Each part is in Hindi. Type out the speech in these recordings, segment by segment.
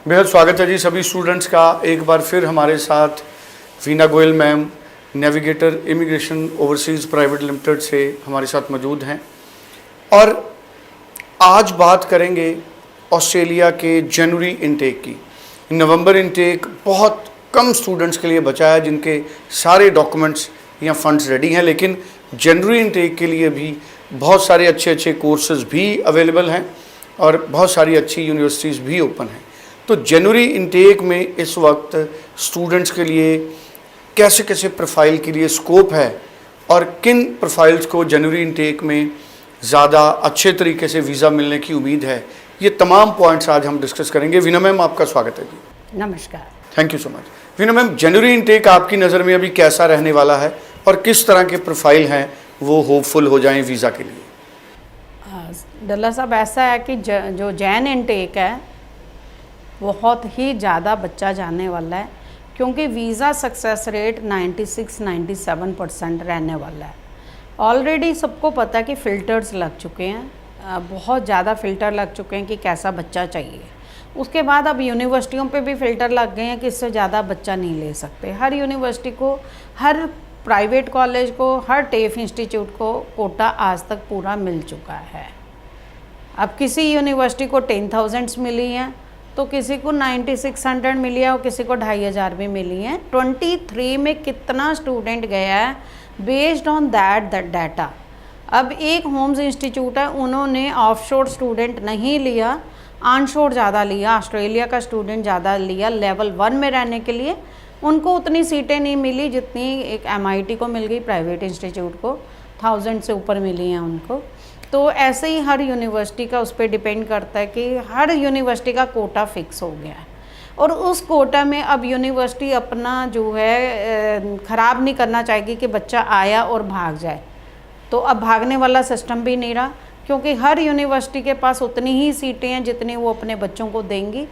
बेहद स्वागत है जी सभी स्टूडेंट्स का एक बार फिर हमारे साथ Veena Goyal ma'am navigator immigration overseas private limited से हमारे साथ मौजूद हैं और आज बात करेंगे ऑस्ट्रेलिया के जनवरी इनटेक की। नवंबर इनटेक बहुत कम स्टूडेंट्स के लिए बचा है जिनके सारे डॉक्यूमेंट्स या फंड्स रेडी हैं, लेकिन जनवरी इनटेक के लिए भी बहुत सारे अच्छे कोर्सेज भी अवेलेबल हैं और बहुत सारी अच्छी यूनिवर्सिटीज़ भी ओपन हैं। तो जनवरी इनटेक में इस वक्त स्टूडेंट्स के लिए कैसे कैसे प्रोफाइल के लिए स्कोप है और किन प्रोफाइल्स को जनवरी इनटेक में ज़्यादा अच्छे तरीके से वीज़ा मिलने की उम्मीद है, ये तमाम पॉइंट्स आज हम डिस्कस करेंगे। वीना मैम आपका स्वागत है जी। नमस्कार। Thank you so much. Veena ma'am, January intake आपकी नज़र में अभी कैसा रहने वाला है और किस तरह के प्रोफाइल हैं वो होपफुल हो जाएं वीज़ा के लिए? डल्ला साहब, ऐसा है कि जो जैन इनटेक है बहुत ही ज़्यादा बच्चा जाने वाला है, क्योंकि वीज़ा सक्सेस रेट 96-97% रहने वाला है। ऑलरेडी सबको पता है कि फ़िल्टर्स लग चुके हैं, बहुत ज़्यादा फ़िल्टर लग चुके हैं कि कैसा बच्चा चाहिए। उसके बाद अब यूनिवर्सिटियों पे भी फ़िल्टर लग गए हैं कि इससे ज़्यादा बच्चा नहीं ले सकते। हर यूनिवर्सिटी को, हर प्राइवेट कॉलेज को, हर टेफ इंस्टीट्यूट को कोटा आज तक पूरा मिल चुका है। अब किसी यूनिवर्सिटी को 10,000 मिली हैं तो किसी को 9600 मिली है और किसी को 2500 भी मिली हैं। 23 में कितना स्टूडेंट गया है बेस्ड ऑन दैट डाटा। अब एक होम्स इंस्टीट्यूट है, उन्होंने ऑफशोर स्टूडेंट नहीं लिया, ऑनशोर ज़्यादा लिया, ऑस्ट्रेलिया का स्टूडेंट ज़्यादा लिया। लेवल 1 में रहने के लिए उनको उतनी सीटें नहीं मिली जितनी एक MIT को मिल गई, प्राइवेट इंस्टीट्यूट को 1000 से ऊपर मिली हैं उनको। तो ऐसे ही हर यूनिवर्सिटी का उस पर डिपेंड करता है कि हर यूनिवर्सिटी का कोटा फिक्स हो गया है और उस कोटा में अब यूनिवर्सिटी अपना जो है ख़राब नहीं करना चाहेगी कि बच्चा आया और भाग जाए। तो अब भागने वाला सिस्टम भी नहीं रहा, क्योंकि हर यूनिवर्सिटी के पास उतनी ही सीटें हैं जितनी वो अपने बच्चों को देंगी।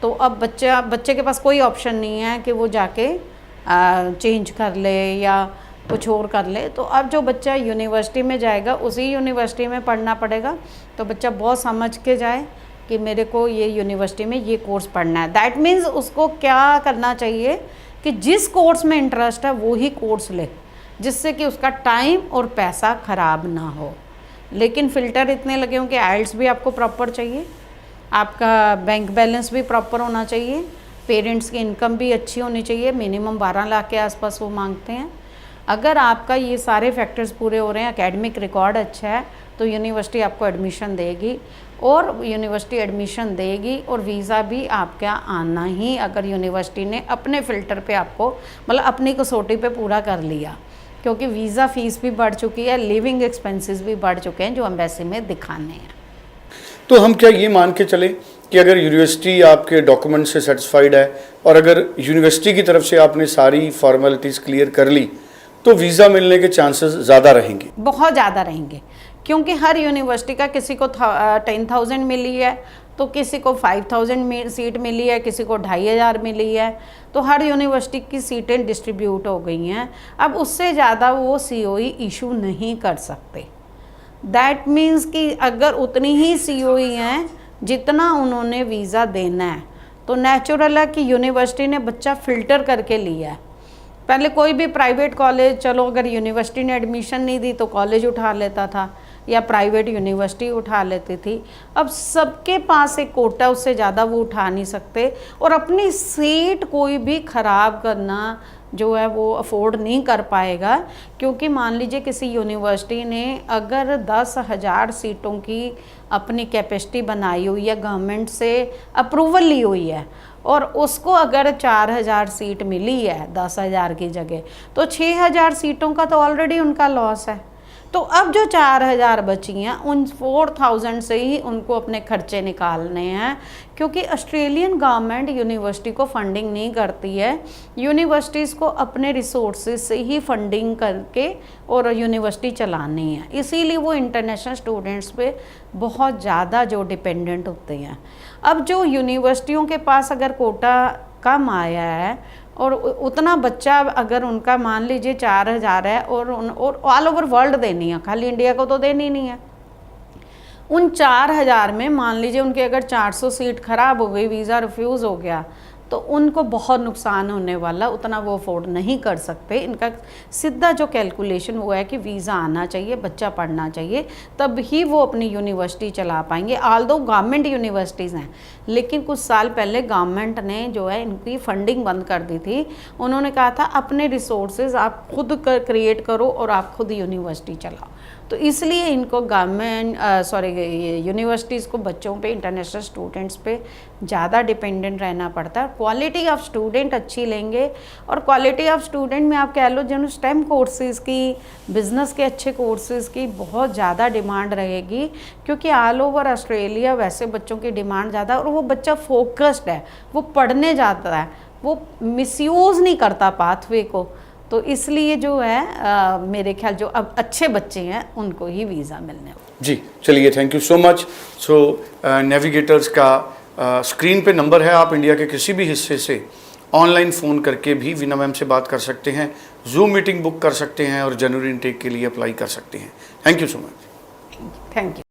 तो अब बच्चे के पास कोई ऑप्शन नहीं है कि वो जाके चेंज कर ले या कुछ और कर ले। तो अब जो बच्चा यूनिवर्सिटी में जाएगा उसी यूनिवर्सिटी में पढ़ना पड़ेगा। तो बच्चा बहुत समझ के जाए कि मेरे को ये यूनिवर्सिटी में ये कोर्स पढ़ना है। दैट मीन्स उसको क्या करना चाहिए कि जिस कोर्स में इंटरेस्ट है वो ही कोर्स ले, जिससे कि उसका टाइम और पैसा ख़राब ना हो। लेकिन फ़िल्टर इतने लगे हों कि IELTS भी आपको प्रॉपर चाहिए, आपका बैंक बैलेंस भी प्रॉपर होना चाहिए, पेरेंट्स की इनकम भी अच्छी होनी चाहिए। मिनिमम 12 लाख के आसपास वो मांगते हैं। अगर आपका ये सारे फैक्टर्स पूरे हो रहे हैं, एकेडमिक रिकॉर्ड अच्छा है, तो यूनिवर्सिटी आपको एडमिशन देगी और यूनिवर्सिटी एडमिशन देगी और वीज़ा भी आपका आना ही, अगर यूनिवर्सिटी ने अपने फ़िल्टर पे आपको मतलब अपनी कसौटी पे पूरा कर लिया। क्योंकि वीज़ा फ़ीस भी बढ़ चुकी है, लिविंग एक्सपेंसेस भी बढ़ चुके हैं जो एम्बेसी में दिखाने हैं। तो हम क्या ये मान के चले कि अगर यूनिवर्सिटी आपके डॉक्यूमेंट से सेटिस्फाइड है और अगर यूनिवर्सिटी की तरफ से आपने सारी फॉर्मेलिटीज़ क्लियर कर ली तो वीज़ा मिलने के चांसेस ज़्यादा रहेंगे? बहुत ज़्यादा रहेंगे, क्योंकि हर यूनिवर्सिटी का किसी को 10,000 मिली है तो किसी को 5,000 सीट मिली है, किसी को 2,500 मिली है। तो हर यूनिवर्सिटी की सीटें डिस्ट्रीब्यूट हो गई हैं। अब उससे ज़्यादा वो COE इशू नहीं कर सकते। दैट मीन्स कि अगर उतनी ही COE हैं जितना उन्होंने वीज़ा देना है, तो नेचुरल है कि यूनिवर्सिटी ने बच्चा फ़िल्टर करके लिया है। पहले कोई भी प्राइवेट कॉलेज, चलो अगर यूनिवर्सिटी ने एडमिशन नहीं दी तो कॉलेज उठा लेता था या प्राइवेट यूनिवर्सिटी उठा लेती थी। अब सबके पास एक कोटा, उससे ज़्यादा वो उठा नहीं सकते और अपनी सीट कोई भी ख़राब करना जो है वो अफोर्ड नहीं कर पाएगा। क्योंकि मान लीजिए किसी यूनिवर्सिटी ने अगर 10,000 सीटों की अपनी कैपेसिटी बनाई हुई है, गवर्नमेंट से अप्रूवल ली हुई है और उसको अगर 4,000 सीट मिली है 10,000 की जगह, तो 6,000 सीटों का तो ऑलरेडी उनका लॉस है। तो अब जो 4,000 बची हैं उन 4,000 से ही उनको अपने खर्चे निकालने हैं, क्योंकि ऑस्ट्रेलियन गवर्नमेंट यूनिवर्सिटी को फंडिंग नहीं करती है। यूनिवर्सिटीज़ को अपने रिसोर्सेज से ही फंडिंग करके और यूनिवर्सिटी चलानी है, इसीलिए वो इंटरनेशनल स्टूडेंट्स पे बहुत ज़्यादा जो डिपेंडेंट होते हैं। अब जो यूनिवर्सिटियों के पास अगर कोटा कम आया है और उतना बच्चा अगर उनका मान लीजिए 4,000 है और ऑल ओवर वर्ल्ड देनी है, खाली इंडिया को तो देनी नहीं है, उन 4000 में मान लीजिए उनकी अगर 400 सीट खराब हो गई, वीज़ा रिफ्यूज़ हो गया, तो उनको बहुत नुकसान होने वाला, उतना वो अफोर्ड नहीं कर सकते। इनका सीधा जो कैलकुलेशन हुआ है कि वीज़ा आना चाहिए, बच्चा पढ़ना चाहिए, तब ही वो अपनी यूनिवर्सिटी चला पाएंगे। ऑल्दो गवर्नमेंट यूनिवर्सिटीज़ हैं, लेकिन कुछ साल पहले गवर्नमेंट ने जो है इनकी फंडिंग बंद कर दी थी। उन्होंने कहा था अपने रिसोर्सेज आप खुद क्रिएट करो और आप खुद यूनिवर्सिटी चलाओ। तो इसलिए इनको गवर्नमेंट यूनिवर्सिटीज़ को बच्चों पे, इंटरनेशनल स्टूडेंट्स पे ज़्यादा डिपेंडेंट रहना पड़ता है। क्वालिटी ऑफ स्टूडेंट अच्छी लेंगे, और क्वालिटी ऑफ स्टूडेंट में आप कह लो जिन स्टेम कोर्सेज़ की, बिज़नेस के अच्छे कोर्सेज़ की बहुत ज़्यादा डिमांड रहेगी, क्योंकि ऑल ओवर ऑस्ट्रेलिया वैसे बच्चों की डिमांड ज़्यादा, और वो बच्चा फोकस्ड है, वो पढ़ने जाता है, वो मिसयूज़ नहीं करता पाथवे को। तो इसलिए जो है मेरे ख्याल जो अब अच्छे बच्चे हैं उनको ही वीज़ा मिलने वाला। जी चलिए, thank you so much. So navigators का स्क्रीन पे नंबर है, आप इंडिया के किसी भी हिस्से से ऑनलाइन फ़ोन करके भी वीना मैम से बात कर सकते हैं, जूम मीटिंग बुक कर सकते हैं और जनवरी इनटेक के लिए अप्लाई कर सकते हैं। Thank you so much. Thank you.